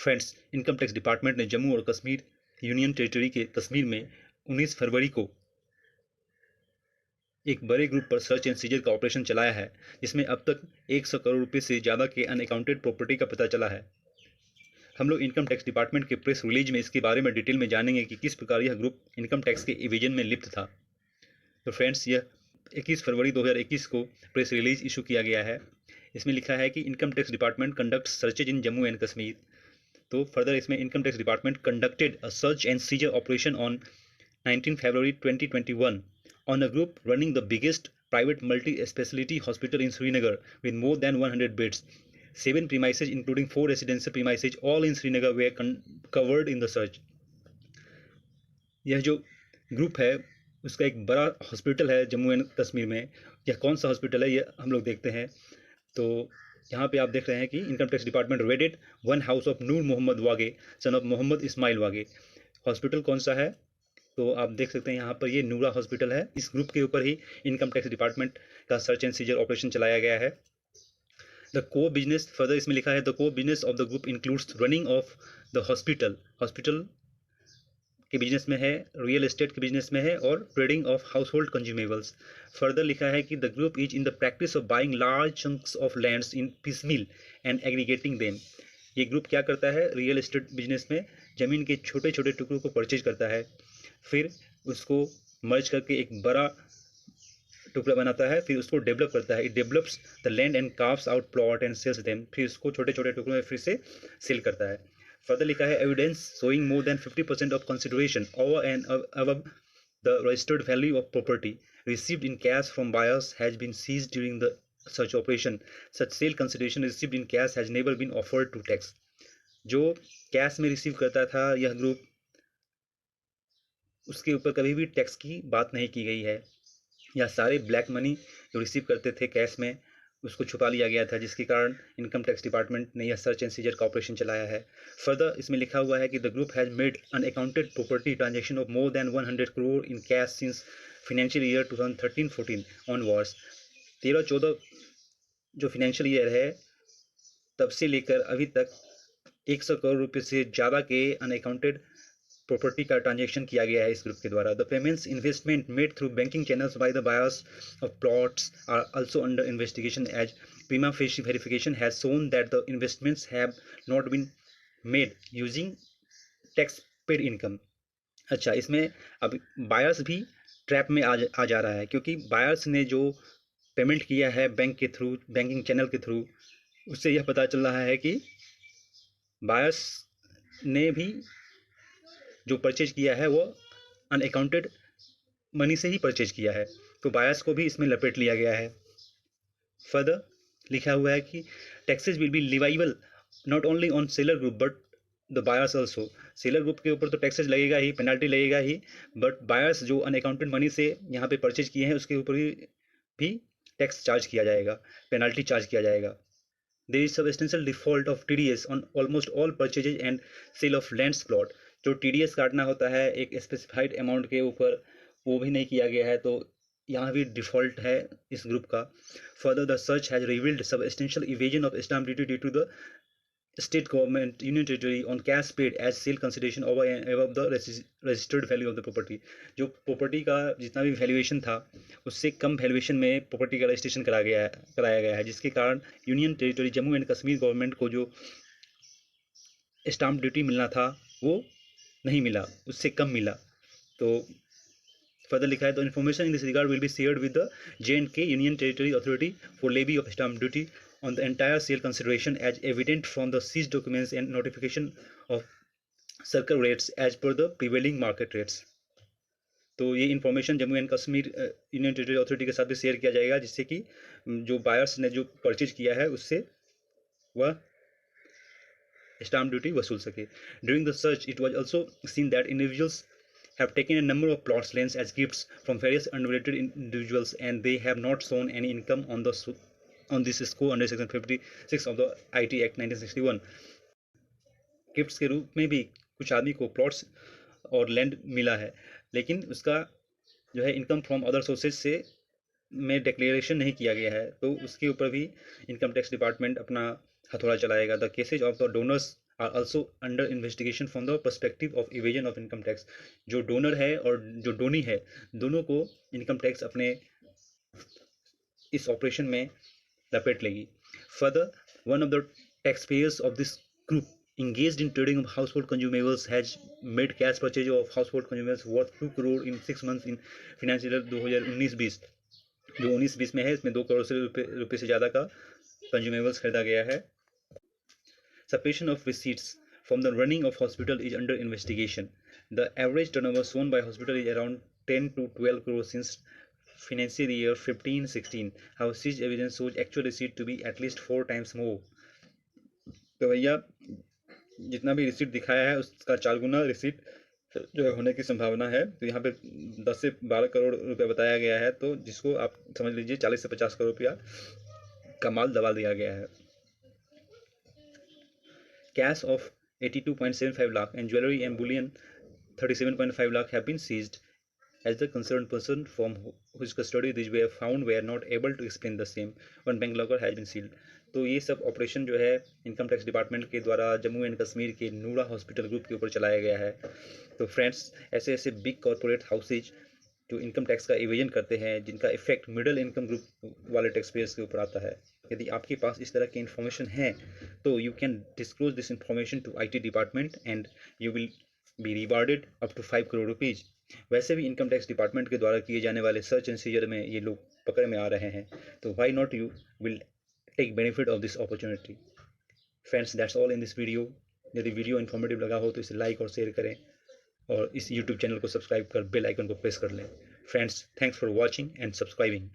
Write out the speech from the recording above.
Friends, income tax department ने जम्मू और Kashmir union territory के कश्मीर में 19 फरवरी को एक बड़े ग्रुप पर सर्च एंड सीजर का ऑपरेशन चलाया है, जिसमें अब तक 100 करोड़ रुपए से ज़्यादा के अनअकाउंटेड प्रॉपर्टी का पता चला है। हम लोग इनकम टैक्स डिपार्टमेंट के प्रेस रिलीज में इसके बारे में डिटेल में जानेंगे कि किस प्रकार यह ग्रुप इनकम टैक्स के इवेजन में लिप्त था। तो फ्रेंड्स, यह 21 फरवरी 2021 को प्रेस रिलीज इशू किया गया है। इसमें लिखा है कि income tax department conduct searches in Jammu and Kashmir. तो फर्दर इसमें income tax department conducted a search and seizure operation on 19 February 2021 on a group running the biggest private multi-specialty hospital in Srinagar with more than 100 beds. 7 premises including 4 residential premises all in Srinagar were covered in the search. यह जो group है उसका एक बड़ा hospital है Jammu and Kashmir में। यह कौन सा हॉस्पिटल है यह हम लोग देखते हैं। तो यहाँ पे आप देख रहे हैं कि income tax department raided one house of Noor Mohammad Wagay son of Mohammad Ismail Wagay. Hospital कौन सा है तो आप देख सकते हैं यहाँ पर ये नूरा हॉस्पिटल है। इस ग्रुप के ऊपर ही इनकम टैक्स डिपार्टमेंट का सर्च एंड सीजर ऑपरेशन चलाया गया है। द को बिजनेस, फर्दर इसमें लिखा है द को business of the group includes running of the hospital के बिजनेस में है, रियल एस्टेट के बिजनेस में है और trading of house hold consumables. Further लिखा है कि the group is in the practice of buying large chunks of lands in piecemeal and aggregating them. ये ग्रुप क्या करता है, रियल एस्टेट बिजनेस में ज़मीन के छोटे छोटे टुकड़ों को परचेज करता है, फिर उसको मर्ज करके एक बड़ा टुकड़ा बनाता है, फिर उसको डेवलप करता है। It develops the land and carves out plot and sells them. फिर उसको छोटे छोटे टुकड़ों में फिर से सेल करता है। फर्दर लिखा है evidence showing more than 50% of consideration over and above the registered value of property received in cash from buyers has been seized during the search operation. Such sale consideration received in cash has never been offered to tax. जो cash में receive करता था यह group, उसके ऊपर कभी भी tax की बात नहीं की गई है। या सारे ब्लैक मनी जो रिसीव करते थे कैश में उसको छुपा लिया गया था, जिसके कारण इनकम टैक्स डिपार्टमेंट ने यह सर्च एंड सीजर का ऑपरेशन चलाया है। फर्दर इसमें लिखा हुआ है कि the group has made unaccounted property transaction of more than 100 crore in cash since financial year 2013-14 onwards. 13-14 जो फाइनेंशियल ईयर है तब से लेकर अभी तक 100 करोड़ रुपये से ज़्यादा के अनअकाउंटेड प्रॉपर्टी का ट्रांजैक्शन किया गया है इस ग्रुप के द्वारा। The payments investment made through banking channels by the buyers of plots are also under investigation as prima facie verification has shown that the investments have not been made using tax paid income. अच्छा, इसमें अब buyers भी trap में आ जा रहा है, क्योंकि buyers ने जो पेमेंट किया है बैंक के थ्रू, बैंकिंग चैनल के थ्रू, उससे यह पता चल रहा है कि बायर्स ने भी जो परचेज किया है वो अनअकाउंटेड मनी से ही परचेज किया है, तो बायर्स को भी इसमें लपेट लिया गया है। फर्दर लिखा हुआ है कि taxes will be leviable not only on seller group but the buyers also. Seller group के ऊपर तो टैक्सेस लगेगा ही, पेनल्टी लगेगा ही, बट बायर्स जो अनअकाउंटेड मनी से यहाँ पे परचेज किए हैं उसके ऊपर भी टैक्स चार्ज किया जाएगा, पेनल्टी चार्ज किया जाएगा। There is substantial default of TDS on almost all purchases and sale of lands plot। जो TDS काटना होता है एक स्पेसिफाइड अमाउंट के ऊपर, वो भी नहीं किया गया है, तो यहाँ भी डिफॉल्ट है इस ग्रुप का। Further the search has revealed substantial evasion of stamp duty due to the state government union territory on cash paid as sale consideration over and above the registered value of the property. जो property का जितना भी valuation था उससे कम valuation में property का registration कराया गया है, जिसके कारण union territory Jammu and Kashmir government को जो स्टाम्प ड्यूटी मिलना था वो नहीं मिला, उससे कम मिला। तो फर्दर लिखा है the information in this regard will be shared with the J&K union territory authority for levy of stamp duty on the entire sale consideration as evident from the seized documents and notification of circle rates as per the prevailing market rates। तो ये information Jammu and Kashmir union territory authority के साथ भी share किया जाएगा, जिससे कि जो बायर्स ने जो परचेज किया है उससे वह स्टाम्प ड्यूटी वसूल सके। During the search it was also seen that individuals have taken a number of plots lands as gifts from various unrelated individuals and they have not shown any income on this score under section 56 of the IT Act 1961। Gifts के रूप में भी कुछ आदमी को plots और land मिला है, लेकिन उसका जो है इनकम फ्रॉम अदर सोर्सेज से में डिक्लेरेशन नहीं किया गया है, तो उसके ऊपर भी इनकम टैक्स डिपार्टमेंट अपना हथौड़ा चलाएगा। The cases of the donors are also under investigation from the perspective of evasion of income tax. जो डोनर है और जो डोनी है, दोनों को इनकम टैक्स अपने इस ऑपरेशन में लपेट लेगी। Further, one of the tax payers of this group engaged in trading of household consumables has made cash purchase of household consumables worth 2 crore in 6 months in financial year 2019-20। जो 19-20 में है, इसमें 2 करोड़ से रुपए से ज़्यादा का कंज्यूमेबल्स खरीदा गया है। Separation of receipts from the running of hospital is under investigation. The average turnover shown by hospital is around 10 to 12 crores since financial year 15-16. How seized evidence shows actual receipt to be at least 4 times more. तो भैया जितना भी receipt दिखाया है उसका 4 गुना receipt जो होने की संभावना है। तो यहाँ पे 10 से 12 करोड़ रुपया बताया गया है, तो जिसको आप समझ लीजिए 40 से 50 करोड़ रुपया का माल दबा दिया गया है। Cash of 82.75 lakh and jewelry and bullion 37.5 lakh have been seized, as the concerned person from whose custody these were found were not able to explain the same. One bank locker has been sealed. तो ये सब operation जो है income tax department के द्वारा Jammu and Kashmir के नूरा hospital group के ऊपर चलाया गया है। तो फ्रेंड्स, ऐसे ऐसे बिग कॉरपोरेट हाउसेज जो इनकम टैक्स का इवेजन करते हैं, जिनका इफेक्ट मिडिल इनकम ग्रुप वाले टैक्स पेयर्स के ऊपर आता है, यदि आपके पास इस तरह की इन्फॉर्मेशन है तो you can disclose this information to IT department and you will be rewarded up to 5 crore rupees. वैसे भी इनकम टैक्स डिपार्टमेंट के द्वारा किए जाने वाले सर्च एंड सीजर में ये लोग पकड़ में आ रहे हैं, तो why not you will take benefit of this opportunity. Friends, that's all in this video. यदि वीडियो इन्फॉर्मेटिव लगा हो तो इसे लाइक और शेयर करें और इस YouTube चैनल को सब्सक्राइब कर बेल आइकन को प्रेस कर लें। Friends, thanks for watching and subscribing.